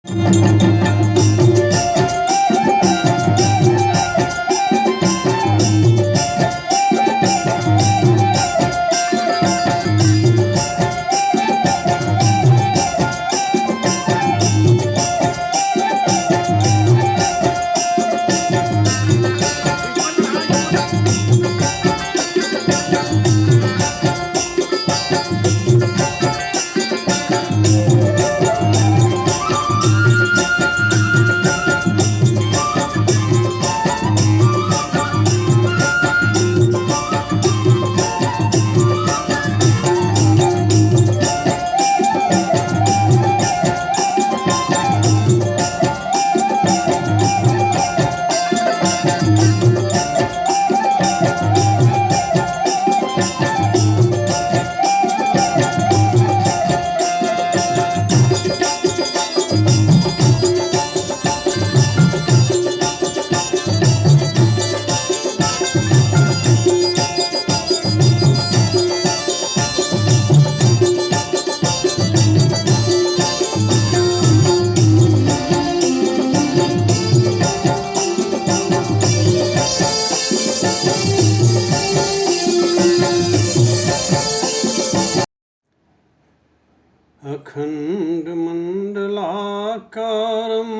अखण्डमण्डलाकारं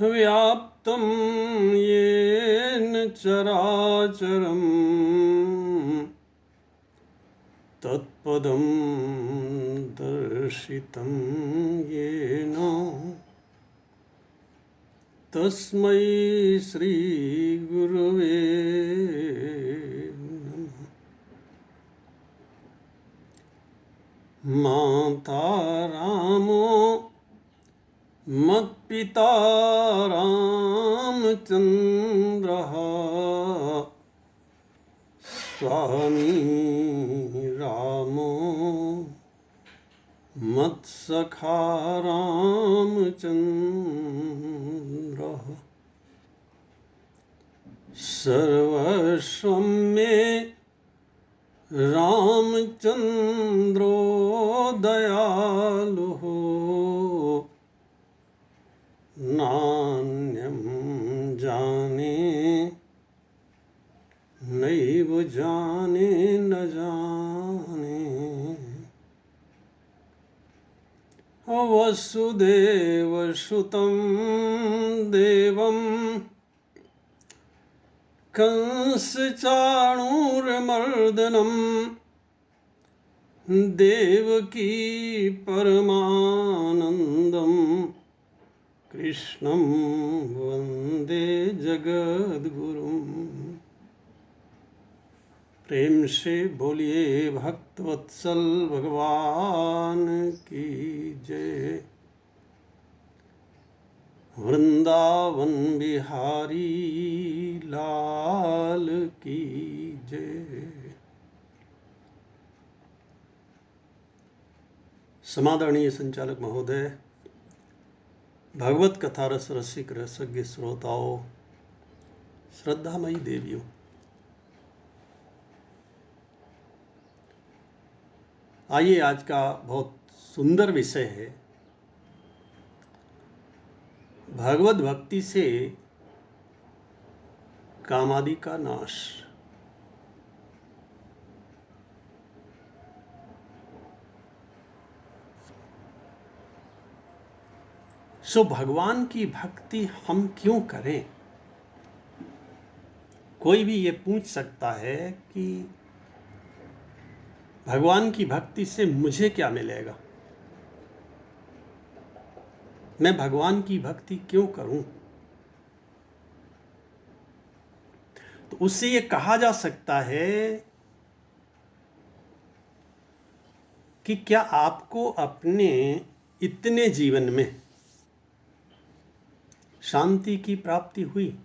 व्याप्तं येन चराचरं तत्पदं दर्शितं येन तस्मै श्रीगुरवे माता रामो मत्पिता रामचन्द्रः स्वामी रामो मत्सखा रामचन्द्रः सर्वस्वं मे रामचन्द्रो दयालुः नान्यं जाने नैव जाने न जाने वसुदेवसुतं देवं कंसचाणूरमर्दनं देवकी परमानन्दं कृष्णं वन्दे जगद्गुरुं। प्रेम से बोलिए भक्तवत्सल भगवान की जय। वृंदावन बिहारी लाल की जय। समादरणीय संचालक महोदय, भागवत कथा रस रसिक रसज्ञ श्रोताओं, श्रद्धामयी देवियों, आइए आज का बहुत सुंदर विषय है भगवत भक्ति से कामादि का नाश। सो भगवान की भक्ति हम क्यों करें? कोई भी ये पूछ सकता है कि भगवान की भक्ति से मुझे क्या मिलेगा, मैं भगवान की भक्ति क्यों करूं? तो उससे ये कहा जा सकता है कि क्या आपको अपने इतने जीवन में शांति की प्राप्ति हुई?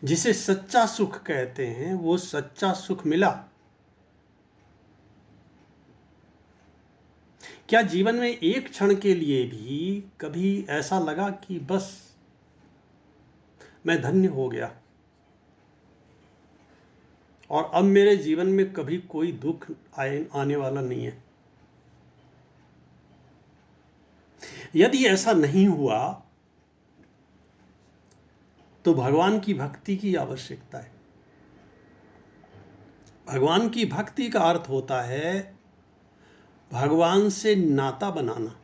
जिसे सच्चा सुख कहते हैं वो सच्चा सुख मिला? क्या जीवन में एक क्षण के लिए भी कभी ऐसा लगा कि बस मैं धन्य हो गया और अब मेरे जीवन में कभी कोई दुख आने वाला नहीं है? यदि ऐसा नहीं हुआ तो भगवान की भक्ति की आवश्यकता है। भगवान की भक्ति का अर्थ होता है भगवान से नाता बनाना।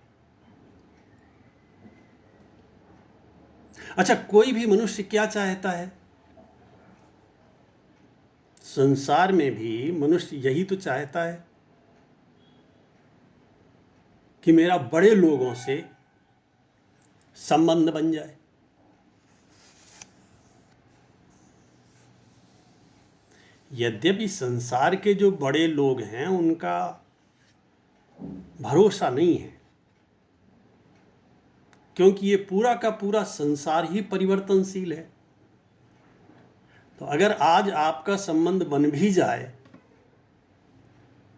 अच्छा, कोई भी मनुष्य क्या चाहता है? संसार में भी मनुष्य यही तो चाहता है कि मेरा बड़े लोगों से संबंध बन जाए। यद्यपि संसार के जो बड़े लोग हैं उनका भरोसा नहीं है, क्योंकि ये पूरा का पूरा संसार ही परिवर्तनशील है। तो अगर आज आपका संबंध बन भी जाए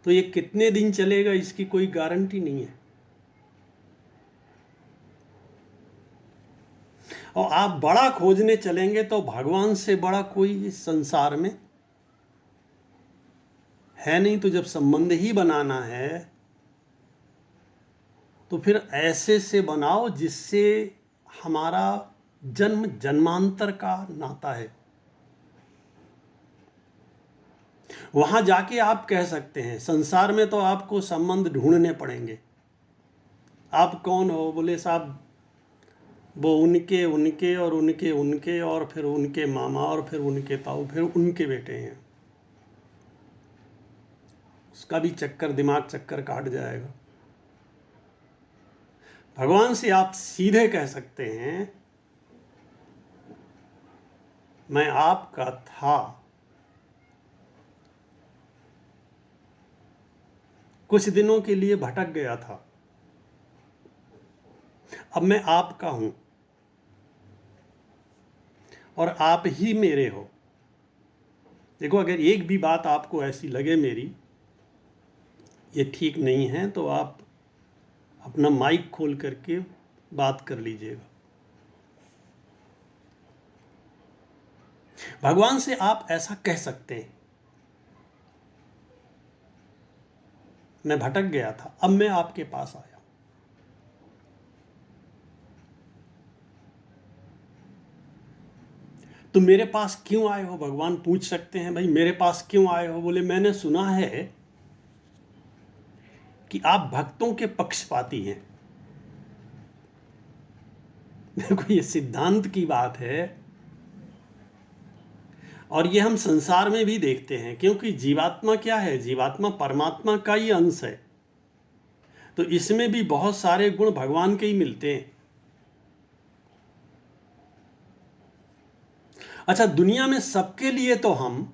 तो ये कितने दिन चलेगा इसकी कोई गारंटी नहीं है। और आप बड़ा खोजने चलेंगे तो भगवान से बड़ा कोई इस संसार में है नहीं। तो जब संबंध ही बनाना है तो फिर ऐसे से बनाओ जिससे हमारा जन्म जन्मांतर का नाता है। वहां जाके आप कह सकते हैं, संसार में तो आपको संबंध ढूंढने पड़ेंगे। आप कौन हो? बोले साहब वो उनके उनके और उनके उनके और फिर उनके मामा और फिर उनके ताऊ फिर उनके बेटे हैं। उसका भी चक्कर, दिमाग चक्कर काट जाएगा। भगवान से आप सीधे कह सकते हैं मैं आपका था, कुछ दिनों के लिए भटक गया था, अब मैं आपका हूं और आप ही मेरे हो। देखो, अगर एक भी बात आपको ऐसी लगे मेरी ये ठीक नहीं है तो आप अपना माइक खोल करके बात कर लीजिएगा। भगवान से आप ऐसा कह सकते हैं, मैं भटक गया था, अब मैं आपके पास आया। तो मेरे पास क्यों आए हो? भगवान पूछ सकते हैं, भाई मेरे पास क्यों आए हो? बोले मैंने सुना है कि आप भक्तों के पक्षपाती हैं। देखो, ये सिद्धांत की बात है और ये हम संसार में भी देखते हैं, क्योंकि जीवात्मा क्या है? जीवात्मा परमात्मा का ही अंश है। तो इसमें भी बहुत सारे गुण भगवान के ही मिलते हैं। अच्छा, दुनिया में सबके लिए तो हम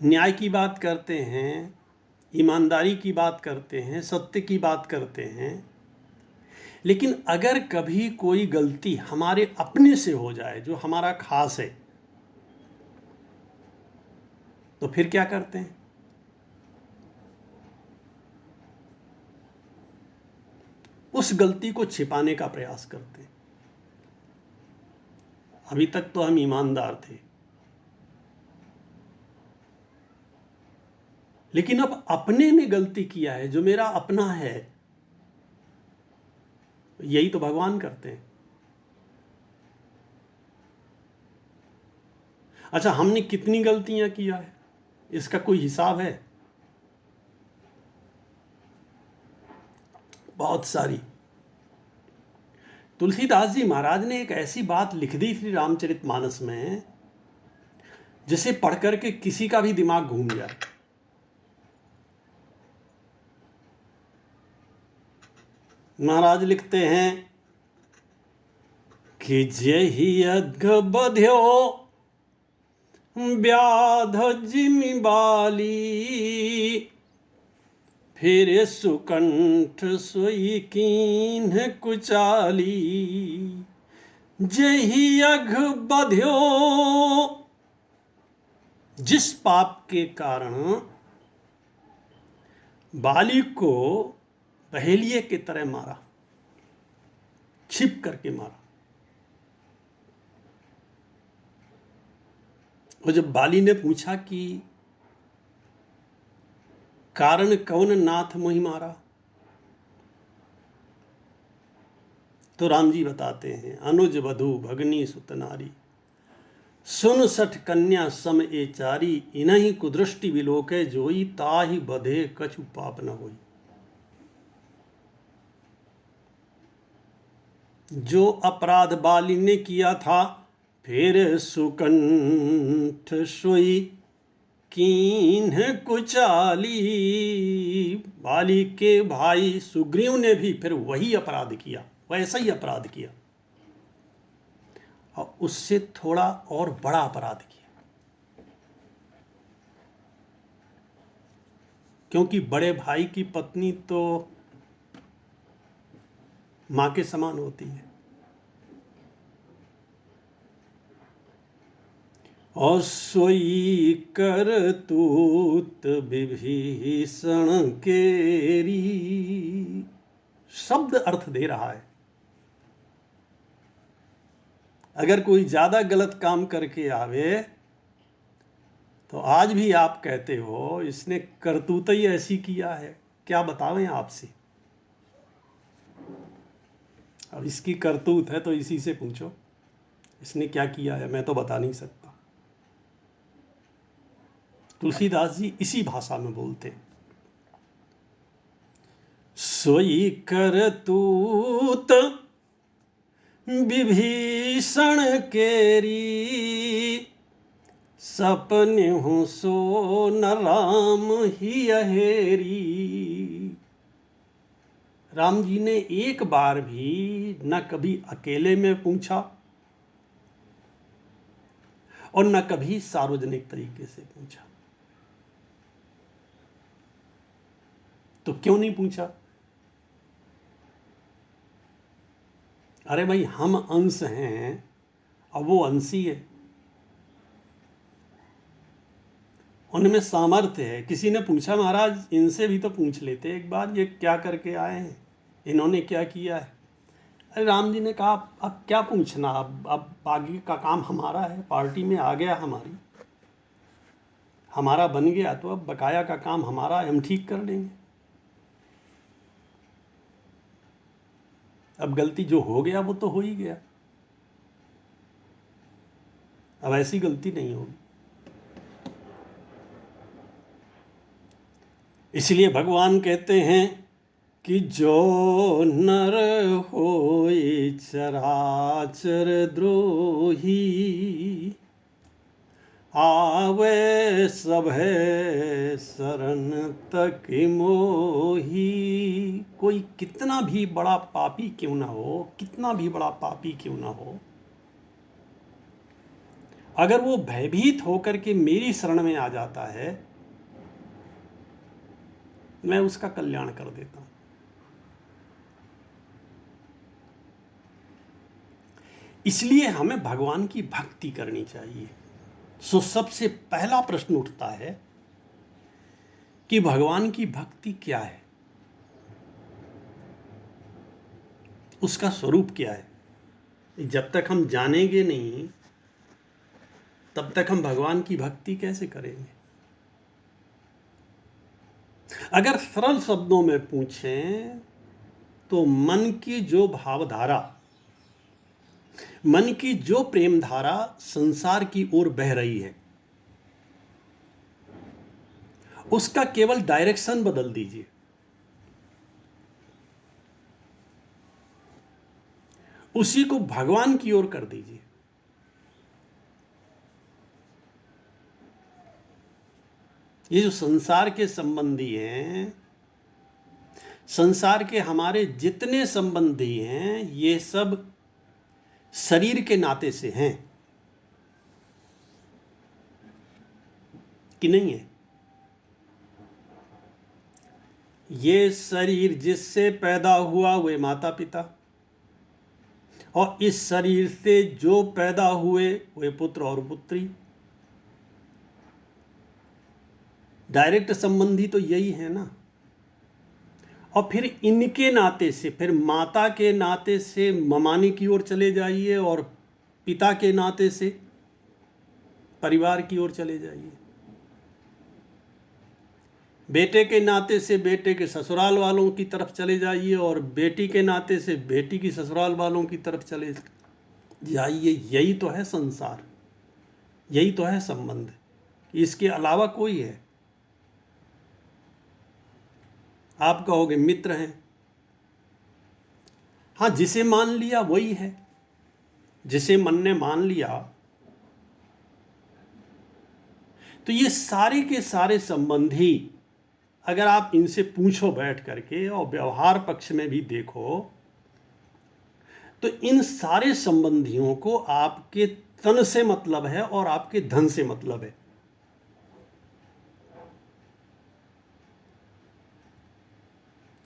न्याय की बात करते हैं, ईमानदारी की बात करते हैं, सत्य की बात करते हैं, लेकिन अगर कभी कोई गलती हमारे अपने से हो जाए जो हमारा खास है तो फिर क्या करते हैं? उस गलती को छिपाने का प्रयास करते हैं। अभी तक तो हम ईमानदार थे, लेकिन अब अपने ने गलती किया है, जो मेरा अपना है। यही तो भगवान करते हैं। अच्छा, हमने कितनी गलतियां किया है इसका कोई हिसाब है? बहुत सारी। तुलसीदास जी महाराज ने एक ऐसी बात लिख दी थी रामचरितमानस में जिसे पढ़ करके किसी का भी दिमाग घूम जाए। महाराज लिखते हैं कि जेहि अघ बध्यो व्याध जिमि बाली, फिर सुकंठ सोई कीन्ह कुचाली। जेहि अघ बध्यो, जिस पाप के कारण बाली को पहेलिए की तरह मारा, छिप करके मारा। और जब बाली ने पूछा कि कारण कौन नाथ मोहि मारा, तो राम जी बताते हैं, अनुज वधु भगनी सुत नारी, सुन सठ कन्या सम ए चारी, इन्हीं कुदृष्टि विलोके जोई, ताहि बधे कछु पाप न होई। जो अपराध बाली ने किया था, फिर सुकंठ सोई, कीन्ह कुचाली। बाली के भाई सुग्रीव ने भी फिर वही अपराध किया, वैसा ही अपराध किया, और उससे थोड़ा और बड़ा अपराध किया, क्योंकि बड़े भाई की पत्नी तो मां के समान होती है। और सोई करतूत विभीषण केरी, शब्द अर्थ दे रहा है। अगर कोई ज्यादा गलत काम करके आवे तो आज भी आप कहते हो इसने करतूत ही ऐसी किया है, क्या बतावें आपसे। अब इसकी करतूत है तो इसी से पूछो, इसने क्या किया है, मैं तो बता नहीं सकता। तुलसीदास जी इसी भाषा में बोलते, सोई करतूत विभीषण केरी, सपने हूँ सो न राम ही अहेरी। राम जी ने एक बार भी न कभी अकेले में पूछा और न कभी सार्वजनिक तरीके से पूछा। तो क्यों नहीं पूछा? अरे भाई, हम अंश हैं और वो अंशी है, उनमें सामर्थ्य है। किसी ने पूछा, महाराज इनसे भी तो पूछ लेते एक बार, ये क्या करके आए हैं, इन्होंने क्या किया है। अरे राम जी ने कहा, अब क्या पूछना, अब बागी का काम हमारा है, पार्टी में आ गया हमारी, हमारा बन गया, तो अब बकाया का काम हमारा है, हम ठीक कर लेंगे। अब गलती जो हो गया वो तो हो ही गया, अब ऐसी गलती नहीं होगी। इसलिए भगवान कहते हैं कि जो नर होए चराचर द्रोही, आवे सभे शरण तक मोही। कोई कितना भी बड़ा पापी क्यों ना हो, कितना भी बड़ा पापी क्यों ना हो, अगर वो भयभीत होकर के मेरी शरण में आ जाता है, मैं उसका कल्याण कर देता हूं। इसलिए हमें भगवान की भक्ति करनी चाहिए। सो सबसे पहला प्रश्न उठता है कि भगवान की भक्ति क्या है, उसका स्वरूप क्या है। जब तक हम जानेंगे नहीं तब तक हम भगवान की भक्ति कैसे करेंगे। अगर सरल शब्दों में पूछें तो मन की जो भावधारा, मन की जो प्रेम धारा संसार की ओर बह रही है, उसका केवल डायरेक्शन बदल दीजिए। उसी को भगवान की ओर कर दीजिए। ये जो संसार के संबंधी हैं, संसार के हमारे जितने संबंधी हैं, ये सब शरीर के नाते से हैं कि नहीं है। ये शरीर जिससे पैदा हुआ वे माता पिता, और इस शरीर से जो पैदा हुए वे पुत्र और पुत्री। डायरेक्ट संबंधी तो यही है ना। और फिर इनके नाते से, फिर माता के नाते से ममाने की ओर चले जाइए, और पिता के नाते से परिवार की ओर चले जाइए। बेटे के नाते से बेटे के ससुराल वालों की तरफ चले जाइए और बेटी के नाते से बेटी की ससुराल वालों की तरफ चले जाइए। यही तो है संसार, यही तो है संबंध, इसके अलावा कोई है। आप कहोगे मित्र हैं, हाँ, जिसे मान लिया वही है, जिसे मन ने मान लिया। तो ये सारे के सारे संबंधी, अगर आप इनसे पूछो बैठ करके और व्यवहार पक्ष में भी देखो, तो इन सारे संबंधियों को आपके तन से मतलब है और आपके धन से मतलब है।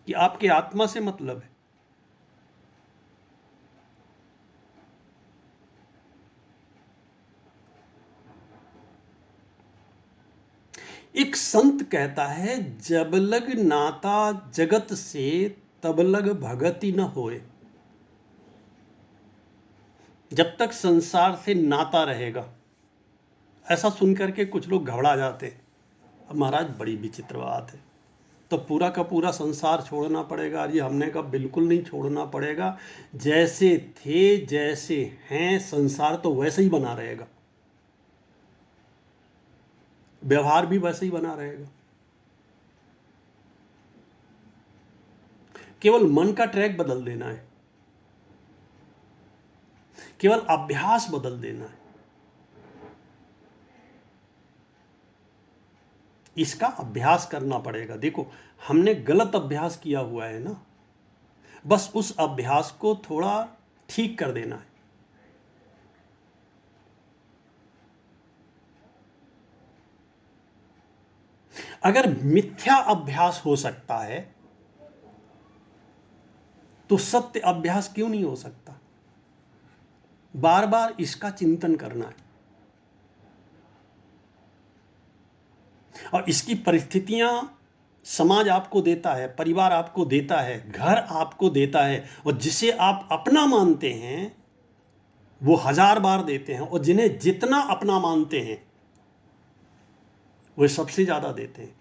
कि आपके आत्मा से मतलब है। एक संत कहता है, जब लग नाता जगत से तब लग भगति न होए। जब तक संसार से नाता रहेगा। ऐसा सुनकर के कुछ लोग घबरा जाते हैं, अब महाराज बड़ी विचित्र बात है, तो पूरा का पूरा संसार छोड़ना पड़ेगा? जी हमने कहा बिल्कुल नहीं छोड़ना पड़ेगा। जैसे थे जैसे हैं संसार तो वैसे ही बना रहेगा, व्यवहार भी वैसे ही बना रहेगा। केवल मन का ट्रैक बदल देना है, केवल अभ्यास बदल देना है। इसका अभ्यास करना पड़ेगा। देखो हमने गलत अभ्यास किया हुआ है ना, बस उस अभ्यास को थोड़ा ठीक कर देना है। अगर मिथ्या अभ्यास हो सकता है तो सत्य अभ्यास क्यों नहीं हो सकता? बार बार इसका चिंतन करना है। और इसकी परिस्थितियां समाज आपको देता है, परिवार आपको देता है, घर आपको देता है, और जिसे आप अपना मानते हैं वो 1000 बार देते हैं, और जिन्हें जितना अपना मानते हैं वो सबसे ज्यादा देते हैं।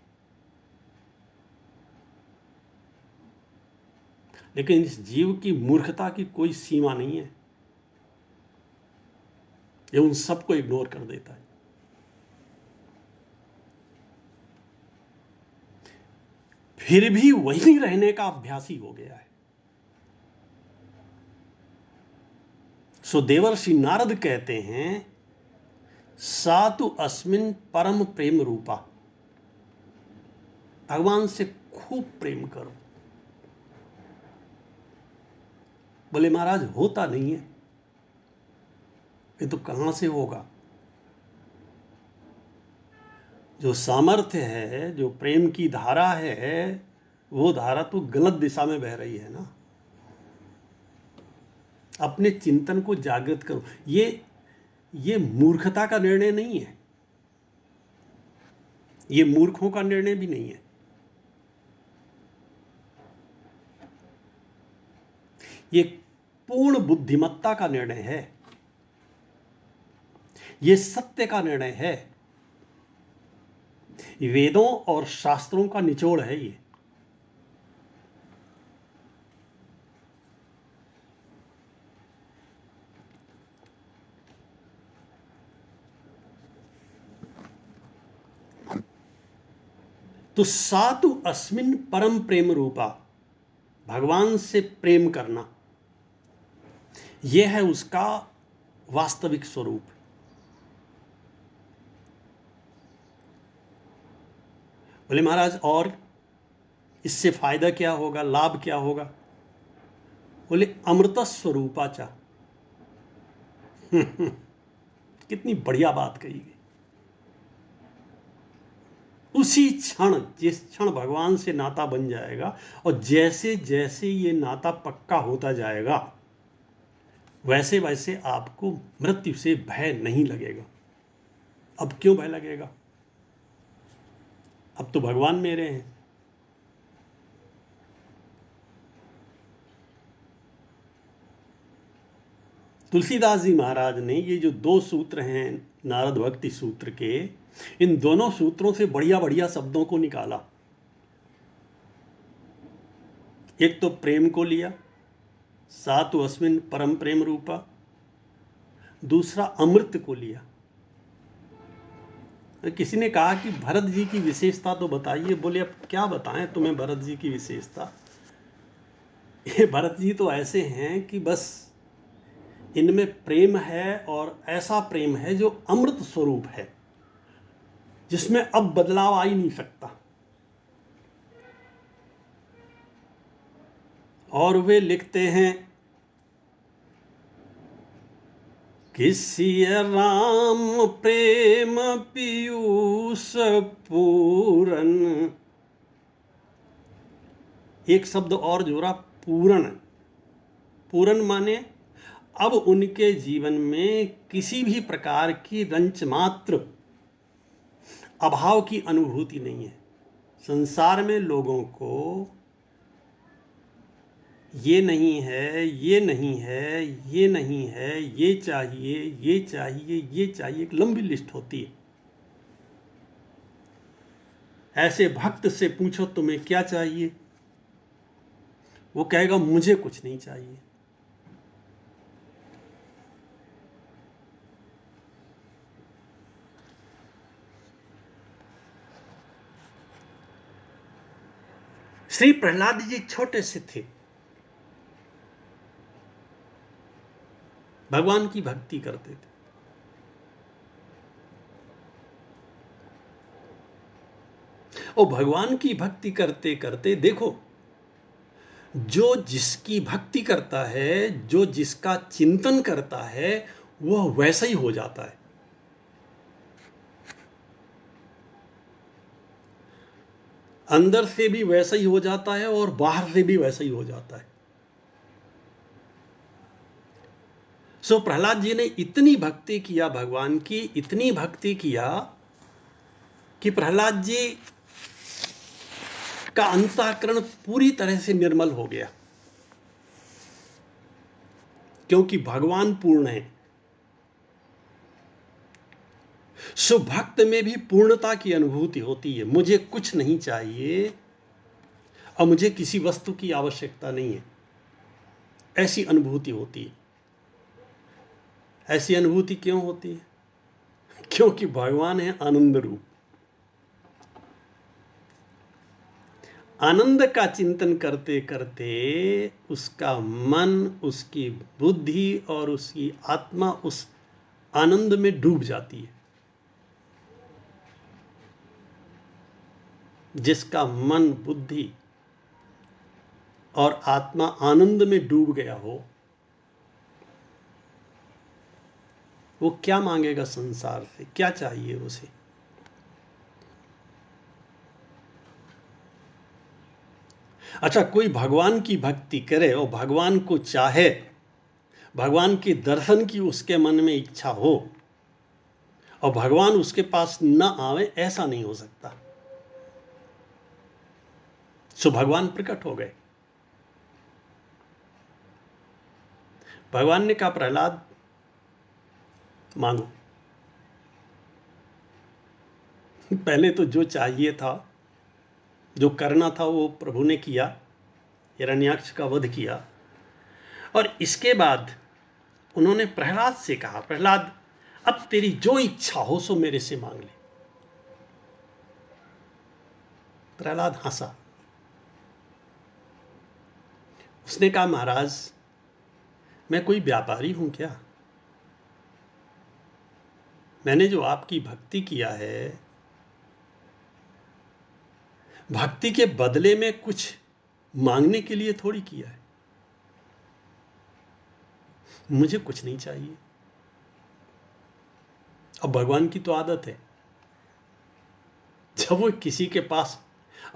लेकिन इस जीव की मूर्खता की कोई सीमा नहीं है, ये उन सबको इग्नोर कर देता है। फिर भी वहीं रहने का अभ्यासी हो गया है। सो देवर्षि नारद कहते हैं, सातु अस्मिन परम प्रेम रूपा। भगवान से खूब प्रेम करो। बोले महाराज होता नहीं है, ये तो कहां से होगा? जो सामर्थ्य है, जो प्रेम की धारा है, वो धारा तो गलत दिशा में बह रही है ना। अपने चिंतन को जागृत करो। ये मूर्खता का निर्णय नहीं है, ये मूर्खों का निर्णय भी नहीं है। ये पूर्ण बुद्धिमत्ता का निर्णय है, ये सत्य का निर्णय है, वेदों और शास्त्रों का निचोड़ है ये। तो सातु अस्मिन परम प्रेम रूपा, भगवान से प्रेम करना, यह है उसका वास्तविक स्वरूप। बोले महाराज और इससे फायदा क्या होगा, लाभ क्या होगा? बोले अमृत स्वरूपाचा। कितनी बढ़िया बात कही गई। उसी क्षण, जिस क्षण भगवान से नाता बन जाएगा और जैसे जैसे ये नाता पक्का होता जाएगा, वैसे वैसे आपको मृत्यु से भय नहीं लगेगा। अब क्यों भय लगेगा? अब तो भगवान मेरे हैं। तुलसीदास जी महाराज ने ये जो 2 सूत्र हैं नारद भक्ति सूत्र के, इन दोनों सूत्रों से बढ़िया बढ़िया शब्दों को निकाला। एक तो प्रेम को लिया, सातु अस्मिन परम प्रेम रूपा, दूसरा अमृत को लिया। किसी ने कहा कि भरत जी की विशेषता तो बताइए। बोले अब क्या बताएं तुम्हें भरत जी की विशेषता। ये भरत जी तो ऐसे हैं कि बस इनमें प्रेम है, और ऐसा प्रेम है जो अमृत स्वरूप है, जिसमें अब बदलाव आ ही नहीं सकता। और वे लिखते हैं कि सिया राम प्रेम पीयूष पूरन। एक शब्द और जोड़ा, पूरण। पूरण माने अब उनके जीवन में किसी भी प्रकार की रंच मात्र अभाव की अनुभूति नहीं है। संसार में लोगों को ये नहीं है, ये नहीं है, ये नहीं है, ये चाहिए, ये चाहिए, ये चाहिए, एक लंबी लिस्ट होती है। ऐसे भक्त से पूछो तुम्हें क्या चाहिए, वो कहेगा मुझे कुछ नहीं चाहिए। श्री प्रहलाद जी छोटे से थे, भगवान की भक्ति करते थे। और भगवान की भक्ति करते करते देखो, जो जिसकी भक्ति करता है, जो जिसका चिंतन करता है, वह वैसा ही हो जाता है। अंदर से भी वैसा ही हो जाता है और बाहर से भी वैसा ही हो जाता है। सो प्रहलाद जी ने इतनी भक्ति किया भगवान की, इतनी भक्ति किया कि प्रहलाद जी का अंतःकरण पूरी तरह से निर्मल हो गया, क्योंकि भगवान पूर्ण है। सो भक्त में भी पूर्णता की अनुभूति होती है। मुझे कुछ नहीं चाहिए और मुझे किसी वस्तु की आवश्यकता नहीं है, ऐसी अनुभूति होती है। ऐसी अनुभूति क्यों होती है? क्योंकि भगवान है आनंद रूप। आनंद का चिंतन करते करते उसका मन, उसकी बुद्धि और उसकी आत्मा उस आनंद में डूब जाती है। जिसका मन, बुद्धि और आत्मा आनंद में डूब गया हो, वो क्या मांगेगा संसार से, क्या चाहिए उसे? अच्छा, कोई भगवान की भक्ति करे और भगवान को चाहे, भगवान के दर्शन की उसके मन में इच्छा हो और भगवान उसके पास न आवे, ऐसा नहीं हो सकता। सो भगवान प्रकट हो गए। भगवान ने कहा प्रहलाद मांगो। पहले तो जो चाहिए था, जो करना था, वो प्रभु ने किया, हिरण्याक्ष का वध किया। और इसके बाद उन्होंने प्रहलाद से कहा, प्रहलाद अब तेरी जो इच्छा हो सो मेरे से मांग ले। प्रहलाद हंसा। उसने कहा महाराज, मैं कोई व्यापारी हूं क्या? मैंने जो आपकी भक्ति किया है, भक्ति के बदले में कुछ मांगने के लिए थोड़ी किया है। मुझे कुछ नहीं चाहिए। अब भगवान की तो आदत है, जब वो किसी के पास,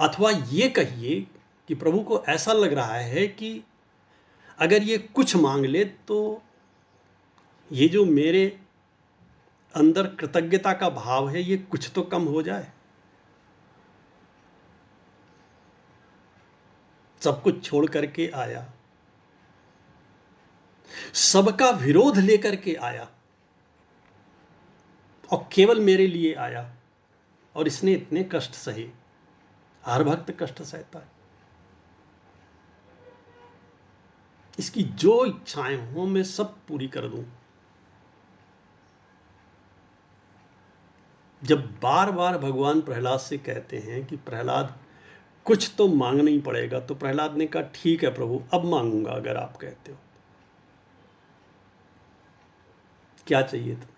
अथवा ये कहिए कि प्रभु को ऐसा लग रहा है कि अगर ये कुछ मांग ले तो ये जो मेरे अंदर कृतज्ञता का भाव है, ये कुछ तो कम हो जाए। सब कुछ छोड़ करके आया, सबका विरोध लेकर के आया और केवल मेरे लिए आया। और इसने इतने कष्ट सहे। हर भक्त कष्ट सहता है। इसकी जो इच्छाएं हों मैं सब पूरी कर दूं। जब बार बार भगवान प्रहलाद से कहते हैं कि प्रहलाद कुछ तो मांगना ही पड़ेगा, तो प्रहलाद ने कहा ठीक है प्रभु, अब मांगूंगा अगर आप कहते हो। क्या चाहिए तुम्हें?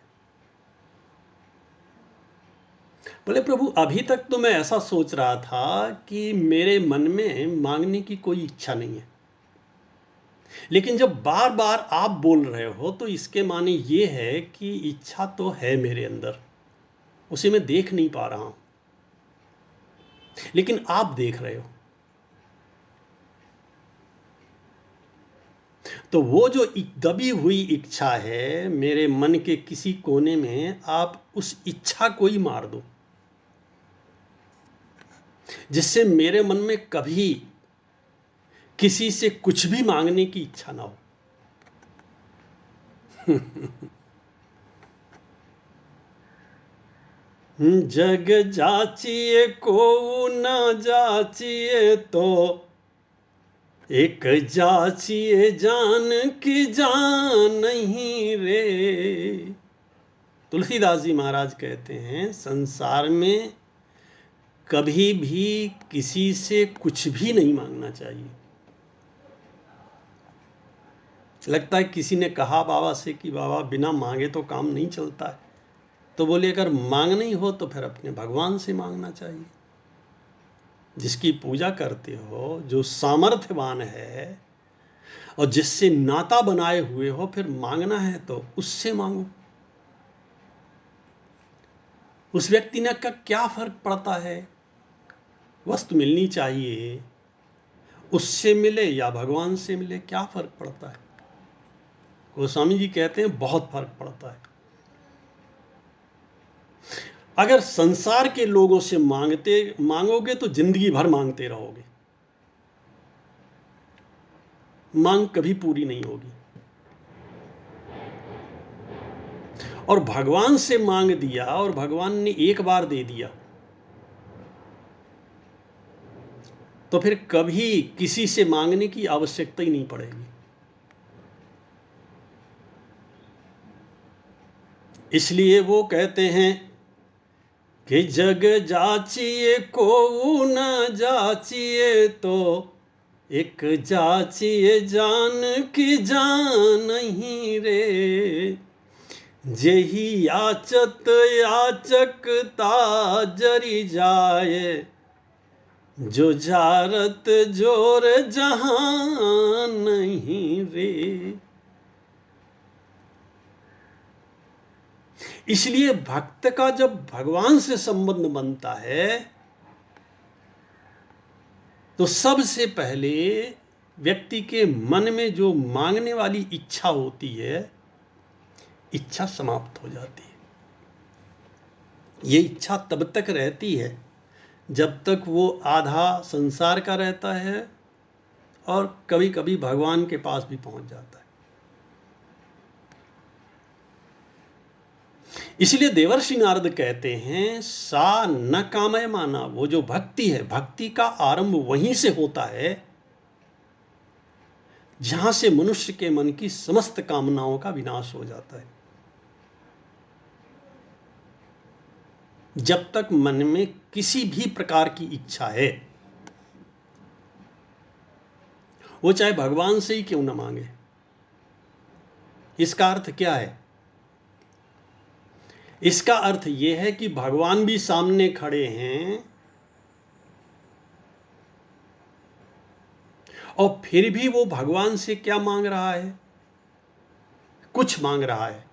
बोले प्रभु अभी तक तो मैं ऐसा सोच रहा था कि मेरे मन में मांगने की कोई इच्छा नहीं है, लेकिन जब बार बार आप बोल रहे हो तो इसके माने ये है कि इच्छा तो है मेरे अंदर, उसे मैं देख नहीं पा रहा हूं, लेकिन आप देख रहे हो। तो वो जो दबी हुई इच्छा है मेरे मन के किसी कोने में, आप उस इच्छा को ही मार दो, जिससे मेरे मन में कभी किसी से कुछ भी मांगने की इच्छा ना हो। जग जाचिए को न जाचिए तो एक जाचिए जान की जान नहीं रे। तुलसीदास जी महाराज कहते हैं संसार में कभी भी किसी से कुछ भी नहीं मांगना चाहिए। लगता है किसी ने कहा बाबा से कि बाबा बिना मांगे तो काम नहीं चलता है, तो बोले अगर मांगना ही हो तो फिर अपने भगवान से मांगना चाहिए। जिसकी पूजा करते हो, जो सामर्थ्यवान है और जिससे नाता बनाए हुए हो, फिर मांगना है तो उससे मांगो। उस व्यक्ति ने का क्या फर्क पड़ता है, वस्तु मिलनी चाहिए, उससे मिले या भगवान से मिले, क्या फर्क पड़ता है। गोस्वामी जी कहते हैं बहुत फर्क पड़ता है। अगर संसार के लोगों से मांगोगे तो जिंदगी भर मांगते रहोगे, मांग कभी पूरी नहीं होगी। और भगवान से मांग दिया और भगवान ने एक बार दे दिया तो फिर कभी किसी से मांगने की आवश्यकता ही नहीं पड़ेगी। इसलिए वो कहते हैं कि जग जाचिए को न जाचिए तो एक जाचिए जान की जान नहीं रे। जेहि याचत याचकता जरी जाए जो जारत जोर जहां नहीं रे। इसलिए भक्त का जब भगवान से संबंध बनता है तो सबसे पहले व्यक्ति के मन में जो मांगने वाली इच्छा होती है, इच्छा समाप्त हो जाती है। ये इच्छा तब तक रहती है जब तक वो आधा संसार का रहता है और कभी कभी भगवान के पास भी पहुंच जाता है। इसलिए देवर्षि नारद कहते हैं सा न कामय माना। वो जो भक्ति है, भक्ति का आरंभ वहीं से होता है जहां से मनुष्य के मन की समस्त कामनाओं का विनाश हो जाता है। जब तक मन में किसी भी प्रकार की इच्छा है, वो चाहे भगवान से ही क्यों न मांगे। इसका अर्थ क्या है? इसका अर्थ यह है कि भगवान भी सामने खड़े हैं और फिर भी वो भगवान से क्या मांग रहा है? कुछ मांग रहा है।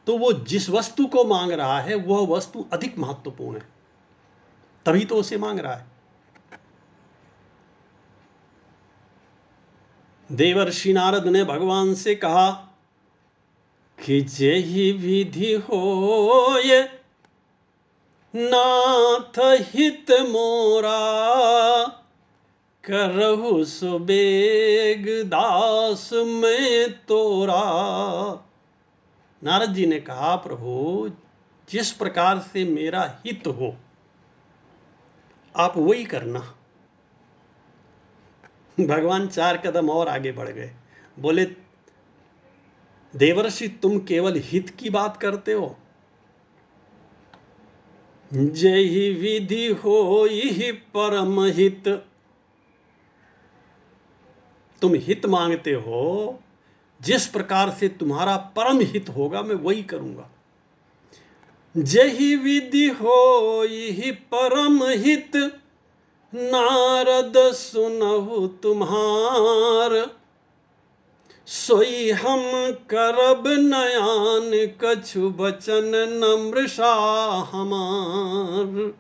तो वो जिस वस्तु को मांग रहा है वह वस्तु अधिक महत्वपूर्ण है, तभी तो उसे मांग रहा है। देवर्षि नारद ने भगवान से कहा कि जेहि विधि होय नाथ हित मोरा करहु सुबेग दास में तोरा। नारद जी ने कहा प्रभु जिस प्रकार से मेरा हित हो आप वही करना। भगवान 4 कदम और आगे बढ़ गए, बोले देवर्षि तुम केवल हित की बात करते हो, जय विधि हो यही परम हित। तुम हित मांगते हो, जिस प्रकार से तुम्हारा परम हित होगा मैं वही करूंगा। जही विधि हो यही परम हित, नारद सुनहु तुम्हार। सोई हम करब नयान, कछु बचन नम्रसा हमार।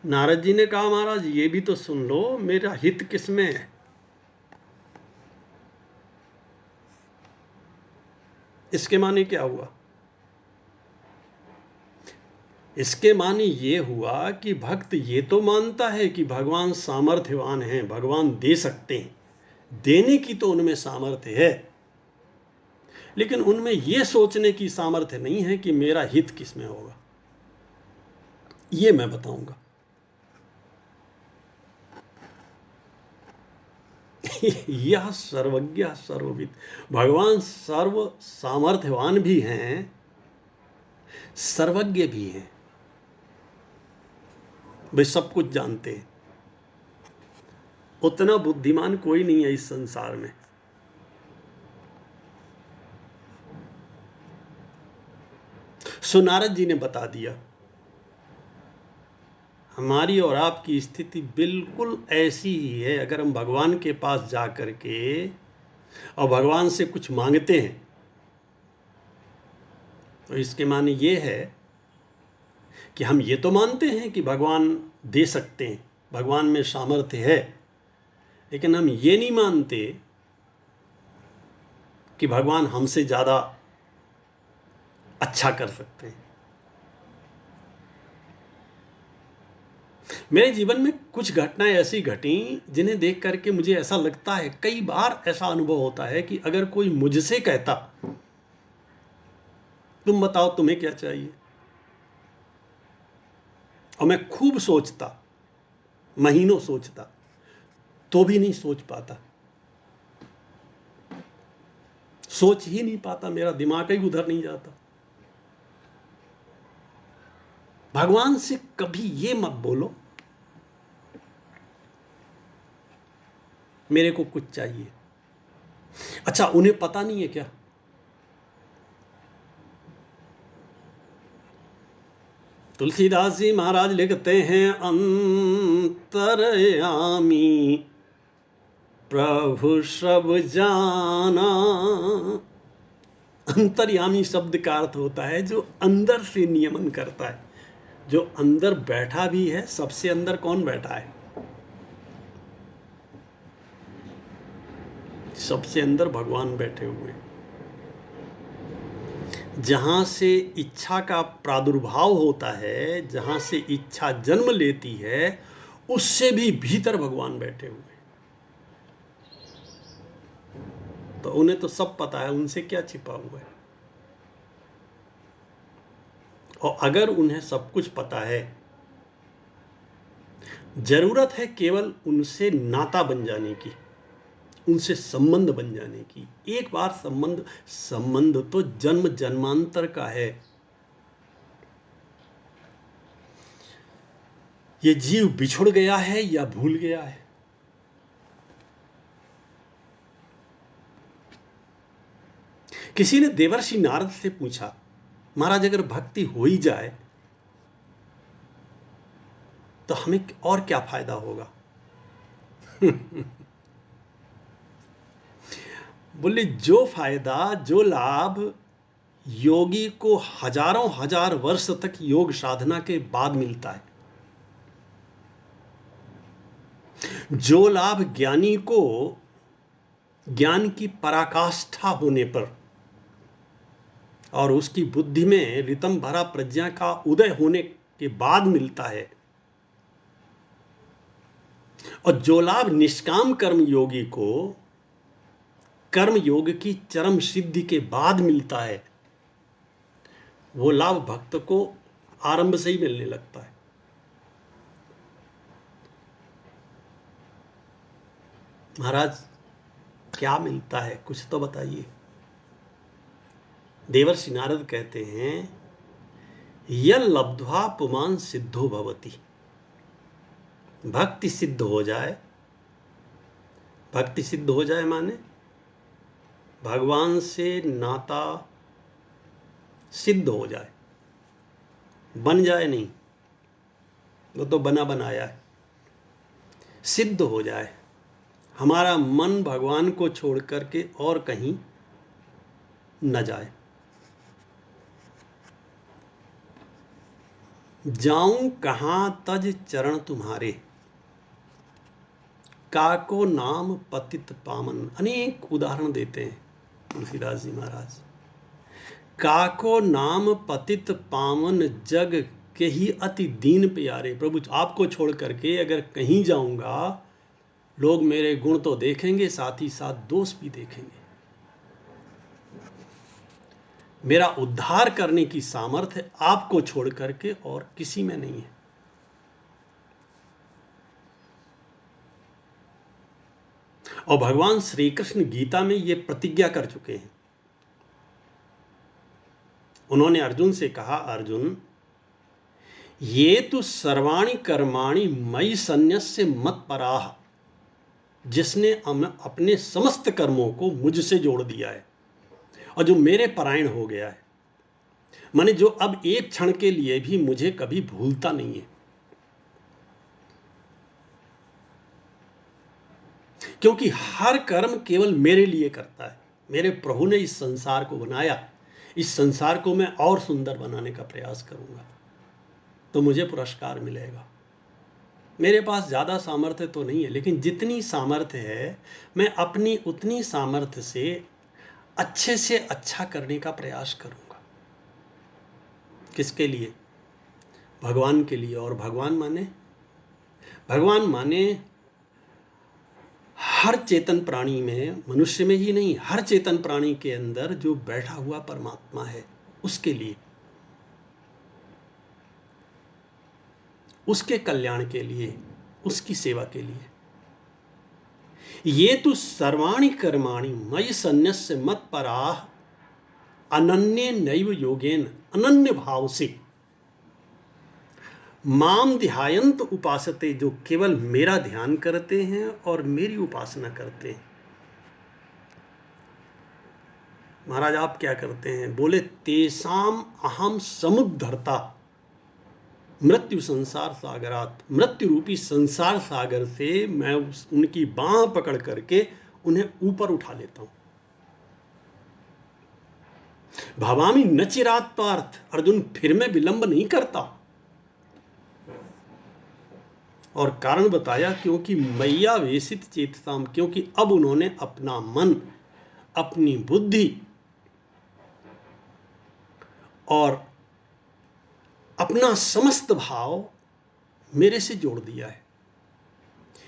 नारद जी ने कहा महाराज ये भी तो सुन लो, मेरा हित किसमें है। इसके माने क्या हुआ? इसके माने ये हुआ कि भक्त ये तो मानता है कि भगवान सामर्थ्यवान हैं, भगवान दे सकते हैं, देने की तो उनमें सामर्थ्य है, लेकिन उनमें यह सोचने की सामर्थ्य नहीं है कि मेरा हित किसमें होगा। ये मैं बताऊंगा। यह सर्वज्ञ सर्वविद, भगवान सर्व सामर्थ्यवान भी हैं, सर्वज्ञ भी हैं, वे सब कुछ जानते हैं। उतना बुद्धिमान कोई नहीं है इस संसार में। सो नारद जी ने बता दिया हमारी और आपकी स्थिति बिल्कुल ऐसी ही है। अगर हम भगवान के पास जा करके और भगवान से कुछ मांगते हैं तो इसके माने ये है कि हम ये तो मानते हैं कि भगवान दे सकते हैं, भगवान में सामर्थ्य है, लेकिन हम ये नहीं मानते कि भगवान हमसे ज़्यादा अच्छा कर सकते हैं। मेरे जीवन में कुछ घटनाएं ऐसी घटी जिन्हें देख करके मुझे ऐसा लगता है, कई बार ऐसा अनुभव होता है कि अगर कोई मुझसे कहता तुम बताओ तुम्हें क्या चाहिए, और मैं खूब सोचता, महीनों सोचता, तो भी नहीं सोच पाता, सोच ही नहीं पाता, मेरा दिमाग ही उधर नहीं जाता। भगवान से कभी ये मत बोलो मेरे को कुछ चाहिए। अच्छा, उन्हें पता नहीं है क्या? तुलसीदास जी महाराज लिखते हैं, अंतरयामी प्रभु सब जाना। अंतर्यामी शब्द का अर्थ होता है जो अंदर से नियमन करता है, जो अंदर बैठा भी है। सबसे अंदर कौन बैठा है? सबसे अंदर भगवान बैठे हुए हैं। जहां से इच्छा का प्रादुर्भाव होता है, जहां से इच्छा जन्म लेती है, उससे भी भीतर भगवान बैठे हुए हैं। तो उन्हें तो सब पता है, उनसे क्या छिपा हुआ है। और अगर उन्हें सब कुछ पता है, जरूरत है केवल उनसे नाता बन जाने की, उनसे संबंध बन जाने की। एक बार संबंध तो जन्म जन्मांतर का है। ये जीव बिछुड़ गया है या भूल गया है? किसी ने देवर्षि नारद से पूछा, महाराज अगर भक्ति हो ही जाए तो हमें और क्या फायदा होगा? बोले जो फायदा, जो लाभ योगी को हजारों हजार वर्ष तक योग साधना के बाद मिलता है, जो लाभ ज्ञानी को ज्ञान की पराकाष्ठा होने पर और उसकी बुद्धि में रितम भरा प्रज्ञा का उदय होने के बाद मिलता है, और जो लाभ निष्काम कर्म योगी को कर्म योग की चरम सिद्धि के बाद मिलता है, वो लाभ भक्त को आरंभ से ही मिलने लगता है। महाराज क्या मिलता है, कुछ तो बताइए। देवर्षि नारद कहते हैं यल लब्ध्वा पुमान सिद्धो भवति। भक्ति सिद्ध हो जाए, भक्ति सिद्ध हो जाए माने भगवान से नाता सिद्ध हो जाए, बन जाए नहीं, वो तो बना बनाया है। सिद्ध हो जाए, हमारा मन भगवान को छोड़ करके और कहीं न जाए। जाऊं कहां तज चरण तुम्हारे, काको नाम पतित पावन। अनेक उदाहरण देते हैं तुलसीदास जी महाराज। काको नाम पतित पावन, जग के ही अति दीन प्यारे। प्रभु आपको छोड़ करके अगर कहीं जाऊंगा, लोग मेरे गुण तो देखेंगे, साथ ही साथ दोष भी देखेंगे। मेरा उद्धार करने की सामर्थ्य आपको छोड़ करके और किसी में नहीं है। और भगवान श्री कृष्ण गीता में ये प्रतिज्ञा कर चुके हैं। उन्होंने अर्जुन से कहा, अर्जुन ये तो सर्वाणि कर्माणि मयि सन्न्यस्य मत्पराः, जिसने अपने समस्त कर्मों को मुझसे जोड़ दिया है और जो मेरे परायण हो गया है, माने जो अब एक क्षण के लिए भी मुझे कभी भूलता नहीं है। क्योंकि हर कर्म केवल मेरे लिए करता है। मेरे प्रभु ने इस संसार को बनाया, इस संसार को मैं और सुंदर बनाने का प्रयास करूंगा तो मुझे पुरस्कार मिलेगा। मेरे पास ज़्यादा सामर्थ्य तो नहीं है, लेकिन जितनी सामर्थ्य है मैं अपनी उतनी सामर्थ्य से अच्छा करने का प्रयास करूंगा। किसके लिए? भगवान के लिए। और भगवान माने हर चेतन प्राणी में, मनुष्य में ही नहीं, हर चेतन प्राणी के अंदर जो बैठा हुआ परमात्मा है, उसके लिए, उसके कल्याण के लिए, उसकी सेवा के लिए। ये तो सर्वाणि कर्माणि मयि सन्न्यस्य मत्पराः अनन्य नैव योगेन, अनन्य भाव से माम ध्यायन्त उपासते, जो केवल मेरा ध्यान करते हैं और मेरी उपासना करते हैं। महाराज आप क्या करते हैं? बोले तेसाम अहम समुद्धरता मृत्यु संसार सागरात। मृत्यु रूपी संसार सागर से मैं उनकी बांह पकड़ करके उन्हें ऊपर उठा लेता हूं। भवामी न चिरात पार्थ, अर्जुन फिर मैं विलंब नहीं करता। और कारण बताया, क्योंकि मैया वेशित चेतसाम, क्योंकि अब उन्होंने अपना मन, अपनी बुद्धि और अपना समस्त भाव मेरे से जोड़ दिया है।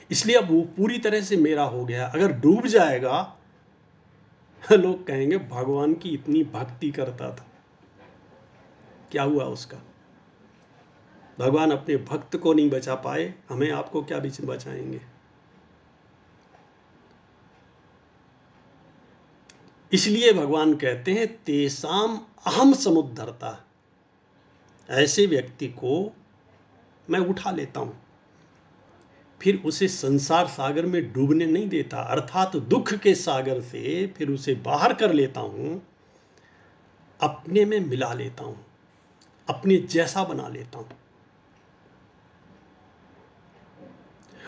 इसलिए अब वो पूरी तरह से मेरा हो गया। अगर डूब जाएगा लोग कहेंगे भगवान की इतनी भक्ति करता था, क्या हुआ उसका? भगवान अपने भक्त को नहीं बचा पाए, हमें आपको क्या बचाएंगे? इसलिए भगवान कहते हैं तेसाम अहम समुद्धरता, ऐसे व्यक्ति को मैं उठा लेता हूं, फिर उसे संसार सागर में डूबने नहीं देता, अर्थात दुख के सागर से फिर उसे बाहर कर लेता हूं, अपने में मिला लेता हूं, अपने जैसा बना लेता हूं।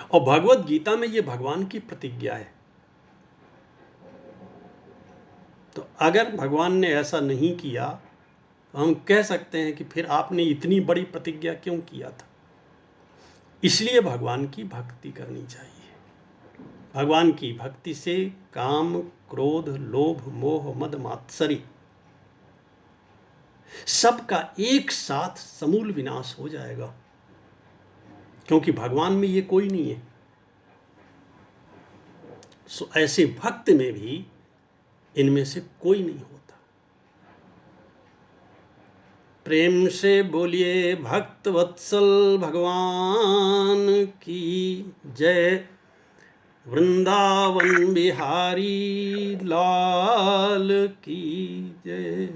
और भगवत गीता में यह भगवान की प्रतिज्ञा है। तो अगर भगवान ने ऐसा नहीं किया तो हम कह सकते हैं कि फिर आपने इतनी बड़ी प्रतिज्ञा क्यों किया था? इसलिए भगवान की भक्ति करनी चाहिए। भगवान की भक्ति से काम, क्रोध, लोभ, मोह, मद, मात्सर्य सबका एक साथ समूल विनाश हो जाएगा, क्योंकि भगवान में ये कोई नहीं है। सो ऐसे भक्त में भी इनमें से कोई नहीं होता। प्रेम से बोलिए भक्त वत्सल भगवान की जय। वृंदावन बिहारी लाल की जय।